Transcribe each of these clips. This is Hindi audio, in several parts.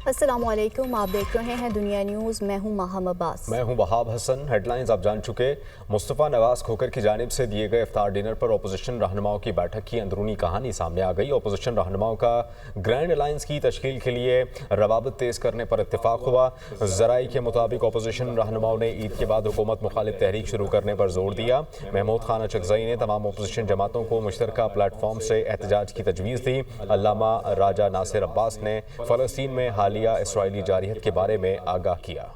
अस्सलामुअलैकुम, आप देख रहे हैं दुनिया न्यूज़। मैं हूं माहम अब्बास। मैं हूं वहाब हसन। हेडलाइंस आप जान चुके। मुस्तफ़ा नवाज खोकर की जानिब से दिए गए इफ्तार डिनर पर अपोजिशन रहनुमाओं की बैठक की अंदरूनी कहानी सामने आ गई। अपोजिशन रहनुमाओं का ग्रैंड अलायंस की तश्कील के लिए रवाबत तेज़ करने पर इत्तेफाक हुआ। ज़राई के मुताबिक अपोजिशन रहनुमाओं ने ईद के बाद हुकूमत मुखालिफ तहरीक शुरू करने पर जोर दिया। महमूद खान अचकज़ई ने तमाम अपोजिशन जमातों को मुश्तरका प्लेटफॉर्म से एहतजाज की तजवीज़ दी। अल्लामा राजा नासिर अब्बास ने फ़लस्तीन में हालिया इसराइली जारियत के बारे में आगाह किया।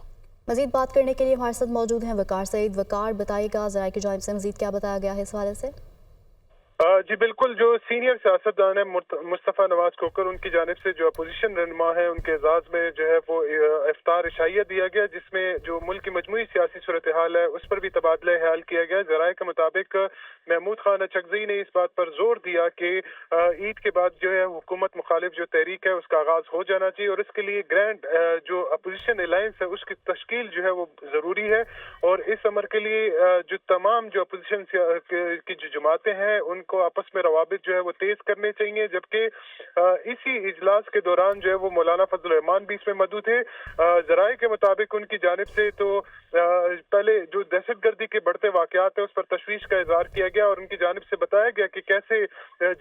मज़ीद बात करने के लिए हमारे साथ मौजूद हैं वकार सईद। वकार, बताइएगा ज़राई की जानिब से मज़ीद क्या बताया गया है इस हवाले से? जी बिल्कुल, जो सीनियर सियासतदान है मुस्तफ़ा नवाज खोकर, उनकी जानिब से जो अपोजिशन रहनुमा है उनके एजाज में जो है वो इफ्तार इशाइया दिया गया, जिसमें जो मुल्क की मजमूई सियासी सूरत हाल है उस पर भी तबादला ख्याल किया गया। ज़राए के मुताबिक महमूद खान अचकज़ई ने इस बात पर जोर दिया कि ईद के बाद जो है हुकूमत मुखालिफ जो तहरीक है उसका आगाज हो जाना चाहिए और इसके लिए ग्रैंड जो अपोजिशन अलायंस है उसकी तश्कील जो है वो जरूरी है। और इस अमर के लिए जो तमाम जो अपोजिशन की जो जमातें हैं उनको आपस में रवाबित जो है वो तेज करने चाहिए। जबकि इसी इजलास के दौरान जो है वो मौलाना फजल रहमान भी इसमें मौजूद थे। ज़राए के मुताबिक उनकी जानिब से तो पहले जो दहशतगर्दी के बढ़ते वाकयात है उस पर तशवीश का इजहार किया गया और उनकी जानिब से बताया गया कि कैसे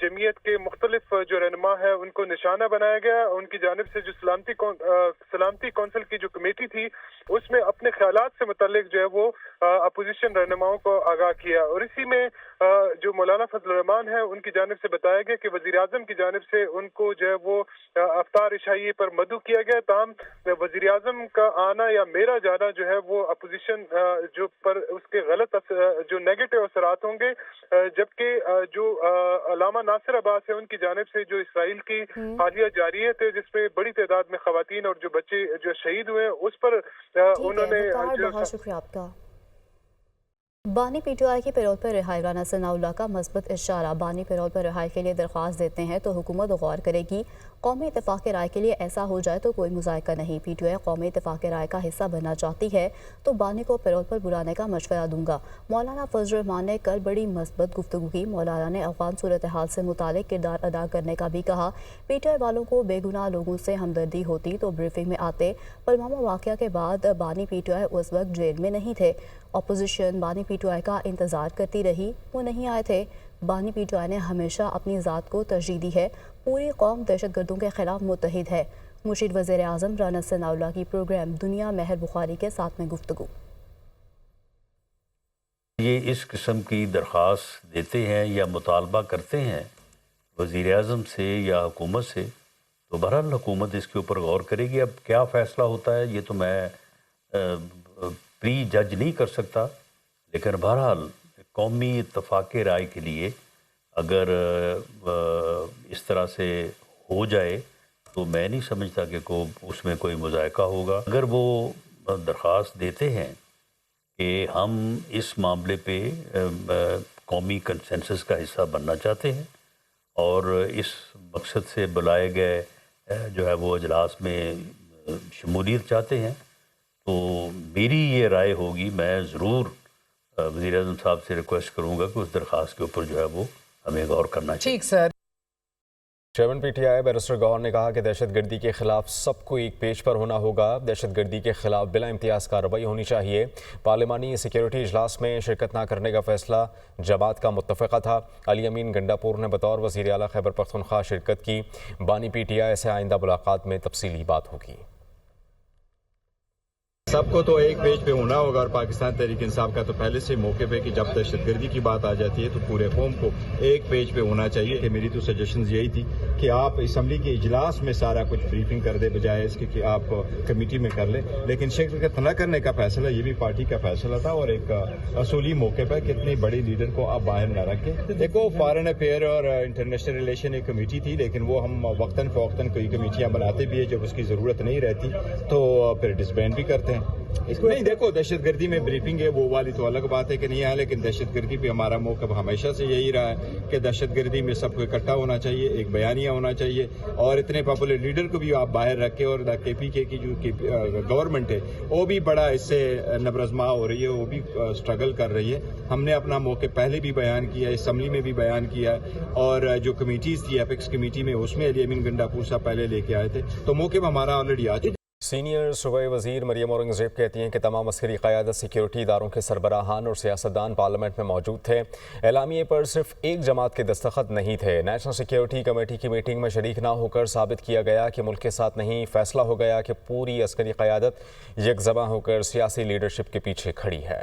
जमीयत के मुख्तलिफ जो रहनुमा है उनको निशाना बनाया गया। उनकी जानिब से जो सलामती कौंसिल की जो कमेटी थी उसमें अपने ख्यालात से मुतल्लिक जो है वो अपोजिशन रहनुमाओं को आगाह किया। और इसी में जो मौलाना फजल रहमान है उनकी जानिब से बताया गया कि वजीर आजम की जानिब से उनको जो है वो अफ्तार इशाइये पर मदऊ किया गया। ताहम वजीर आजम का आना या मेरा जाना जो है वो अपोजिशन जो पर उसके गलत जो नेगेटिव असरात होंगे। जबकि जो अल्लामा नासिर अब्बास है उनकी जानिब से जो इसराइल की हालिया जारियत है जिसमें बड़ी तादाद में खवातीन और जो बच्चे जो शहीद हुए उस पर उन्होंने बहुत शुक्रिया आपका। बानी पीटीआई की पैरोल पर रिहाई राना सनाउल्लाह का मस्बत इशारा। बानी पैरोल पर रिहाई के लिए दरख्वास्त देते हैं तो हुकूमत गौर करेगी। कौमी इत्तेफाक राय के लिए ऐसा हो जाए तो कोई मुज़ायका नहीं। पीटीआई कौमी इत्तेफाक राय का हिस्सा बनना चाहती है तो बानी को पैरोल पर बुलाने का मशवरा दूंगा। मौलाना फजल रहमान ने कल बड़ी मस्बत गुफ्तगू की। मौलाना ने अफगान सूरत हाल से मुतालिक किरदार अदा करने का भी कहा। पीटीआई वालों को बेगुनाह लोगों से हमदर्दी होती तो ब्रीफिंग में आते। पुलवामा वाक़या के बाद बानी पीटीआई उस वक्त जेल में नहीं थे। अपोजिशन बानी पीटीआई का इंतज़ार करती रही, वो नहीं आए थे। बानी पीटीआई ने हमेशा अपनी ज़ात को तरजीह दी है। पूरी कौम दहशतगर्दों के खिलाफ मुत्तहिद है। मुशीर वज़ीर आज़म राना सनाउल्लाह की प्रोग्राम दुनिया महर बुखारी के साथ में गुफ्तगू। ये इस किस्म की दरख्वास्त देते हैं या मुतालबा करते हैं वज़ीर आज़म से या हुकूमत से, तो बहरहाल हुकूमत इसके ऊपर गौर करेगी। अब क्या फ़ैसला होता है ये तो मैं प्री जज नहीं कर सकता, लेकिन बहरहाल कौमी इत्तफाक़ राय के लिए अगर इस तरह से हो जाए तो मैं नहीं समझता कि उसमें कोई मुज़ायका होगा। अगर वो दरख्वास्त देते हैं कि हम इस मामले पे कौमी कंसेंसस का हिस्सा बनना चाहते हैं और इस मकसद से बुलाए गए जो है वो अजलास में शमूलियत चाहते हैं, तो मेरी ये राय होगी, मैं ज़रूर वज़ीर आज़म साहब से रिक्वेस्ट करूँगा कि उस दरख्वास्त के ऊपर जो है वो हमें गौर करना चाहिए। ठीक sir. Chairman PTI barrister Gauhar ने कहा कि दहशतगर्दी के खिलाफ सबको एक पेज पर होना होगा। दहशतगर्दी के खिलाफ बिला इम्तियाज़ कार्रवाई होनी चाहिए। पार्लिमानी सिक्योरिटी इजलास में शिरकत न करने का फैसला जमात का मुत्तफ़क़ा था। अली अमीन गंडापुर ने बतौर वज़ीर आला खैबर पख्तूनख्वा शिरकत की। बानी पीटीआई से आइंदा मुलाकात में तफसीली बात होगी। सबको तो एक पेज पे होना होगा और पाकिस्तान तहरीक इंसाफ का तो पहले से मौके पे कि जब दहशतगर्दी की बात आ जाती है तो पूरे कौम को एक पेज पे होना चाहिए। कि मेरी तो सजेशंस यही थी कि आप असम्बली के इजलास में सारा कुछ ब्रीफिंग कर दे बजाय इसके कि आप कमेटी में कर लें। लेकिन शिरकत न करने का फैसला ये भी पार्टी का फैसला था और एक असूली मौके पर कितनी बड़ी लीडर को आप बाहर न रखें। देखो, फॉरेन अफेयर और इंटरनेशनल रिलेशन एक कमेटी थी, लेकिन वो हम वक्तन फवक्तन कोई कमेटियाँ बनाते भी है, जब उसकी ज़रूरत नहीं रहती तो फिर डिसबैंड भी करते हैं। सकते हैं? नहीं, देखो, दहशतगर्दी में ब्रीफिंग है वो वाली तो अलग बात है कि नहीं है, लेकिन दहशतगर्दी पे हमारा मौक़िफ़ हमेशा से यही रहा है कि दहशतगर्दी में सबको इकट्ठा होना चाहिए, एक बयानिया होना चाहिए, और इतने पॉपुलर लीडर को भी आप बाहर रखें। और KPK की जो गवर्नमेंट है वो भी बड़ा इससे नबरज़मा हो रही है, वो भी स्ट्रगल कर रही है। हमने अपना मौक़िफ़ पहले भी बयान किया है, असम्बली में भी बयान किया है, और जो कमेटीज़ थी एपेक्स कमेटी में उसमें अली अमीन गंडापुर साहब पहले लेके आए थे, तो मौक़िफ़ हमारा ऑलरेडी आ चुका। सीनियर सूबाई वज़ीर मरियम औरंगज़ेब कहती हैं कि तमाम अस्करी क़यादत, सिक्योरिटी इदारों के सरबराहान और सियासतदान पार्लियामेंट में मौजूद थे। एलामिये पर सिर्फ एक जमात के दस्तखत नहीं थे। नेशनल सिक्योरिटी कमेटी की मीटिंग में शरीक ना होकर साबित किया गया कि मुल्क के साथ नहीं। फैसला हो गया कि पूरी अस्करी क़यादत यकजमा होकर सियासी लीडरशिप के पीछे खड़ी है।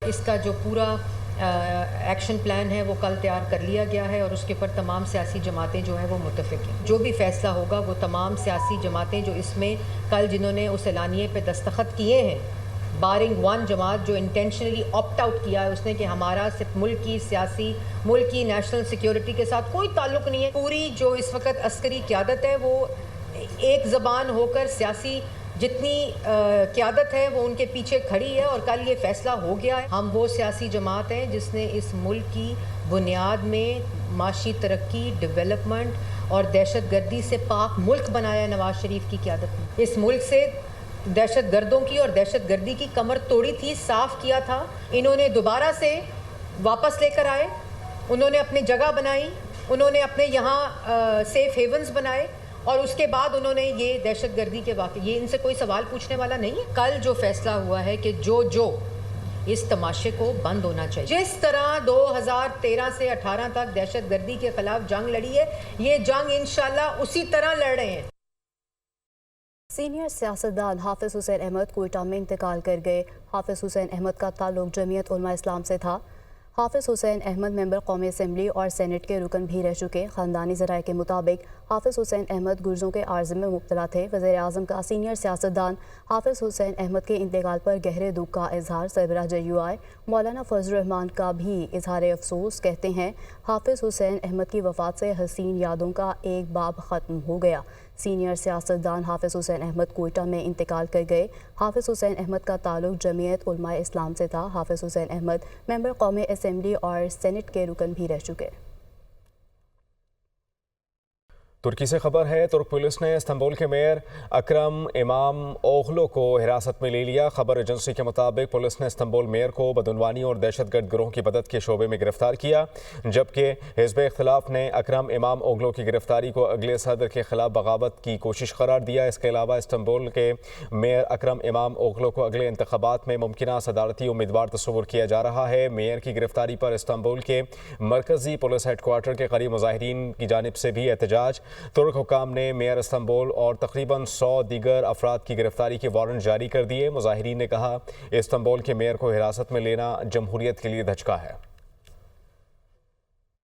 इसका जो पूरा एक्शन प्लान है वो कल तैयार कर लिया गया है और उसके ऊपर तमाम सियासी जमातें जो हैं वो मुत्तफ़िक हैं। जो भी फ़ैसला होगा वो तमाम सियासी जमातें जो इसमें कल जिन्होंने उस एलानिये पे दस्तखत किए हैं, बारिंग वन जमात जो इंटेंशनली ऑप्ट आउट किया है उसने कि हमारा सिर्फ मुल्क की नेशनल सिक्योरिटी के साथ कोई ताल्लुक़ नहीं है। पूरी जो इस वक्त अस्करी क़यादत है वो एक ज़बान होकर सियासी जितनी क़यादत है वो उनके पीछे खड़ी है और कल ये फ़ैसला हो गया है। हम वो सियासी जमात हैं जिसने इस मुल्क की बुनियाद में माशी तरक्की, डेवलपमेंट और दहशतगर्दी से पाक मुल्क बनाया नवाज़ शरीफ की क़यादत में। इस मुल्क से दहशत गर्दों की और दहशतगर्दी की कमर तोड़ी थी, साफ़ किया था। इन्होंने दोबारा से वापस लेकर आए, उन्होंने अपनी जगह बनाई, उन्होंने अपने यहाँ सेफ हेवन्स बनाए और उसके बाद उन्होंने ये दहशतगर्दी के वाक़े, ये इनसे कोई सवाल पूछने वाला नहीं है। कल जो फैसला हुआ है कि जो इस तमाशे को बंद होना चाहिए। जिस तरह 2013 से 18 तक दहशतगर्दी के खिलाफ जंग लड़ी है, ये जंग इंशाल्लाह उसी तरह लड़ रहे हैं। सीनियर सियासतदान हाफिज़ हुसैन अहमद कोयटा में इंतकाल कर गए। हाफिज़ हुसैन अहमद का ताल्लुक जमीयत उलमा इस्लाम से था। हाफिज़ हुसैन अहमद मेंबर कौमी असम्बली और सेनेट के रुकन भी रह चुके। ख़ानदानी ज़राए के मुताबिक हाफिज़ हुसैन अहमद गुर्जों के आर्ज़े में मुब्तला थे। वज़ीर आज़म का सीनियर सियासतदान हाफिज़ हुसैन अहमद के इंतकाल पर गहरे दुख का इजहार। सरबराह JUI मौलाना फजल रहमान का भी इजहार अफसोस। कहते हैं हाफिज़ हुसैन अहमद की वफ़ात से हसीन यादों का एक बाब ख़त्म हो गया। सीनियर सियासतदान हाफिज़ हुसैन अहमद कोयटा में इंतकाल कर गए। हाफिज़ हुसैन अहमद का ताल्लुक जमीयत उलमा इस्लाम से था। हाफिज़ हुसैन अहमद मेंबर कौमी असम्बली और सेनेट के रुकन भी रह चुके। तुर्की से खबर है, तुर्क पुलिस ने इस्तांबुल के मेयर अकरम इमाम ओगलो को हिरासत में ले लिया। खबर एजेंसी के मुताबिक पुलिस ने इस्तांबुल मेयर को बदउनवानी और दहशतगर्द गिरोह की मदद के शोबे में गिरफ्तार किया, जबकि हिज़्ब इख्तिलाफ ने अकरम इमाम ओगलो की गिरफ्तारी को अगले सदर के खिलाफ बगावत की कोशिश करार दिया। इसके अलावा इस्तांबुल के मेयर अकरम इमाम ओगलो को अगले इंतखाबात में मुमकिन सदारती उम्मीदवार तस्वुर किया जा रहा है। मेयर की गिरफ्तारी पर इस्तांबुल के मरकजी पुलिस हेडक्वार्टर के करीब मुजाहिरीन की जानिब से भी एहतजाज। तुर्क हुकाम ने मेयर इस्तांबुल और तकरीबन 100 दीगर अफराद की गिरफ्तारी के वारंट जारी कर दिए। मुजाहिरीन ने कहा इस्तांबुल के मेयर को हिरासत में लेना जमहूरियत के लिए धचका है।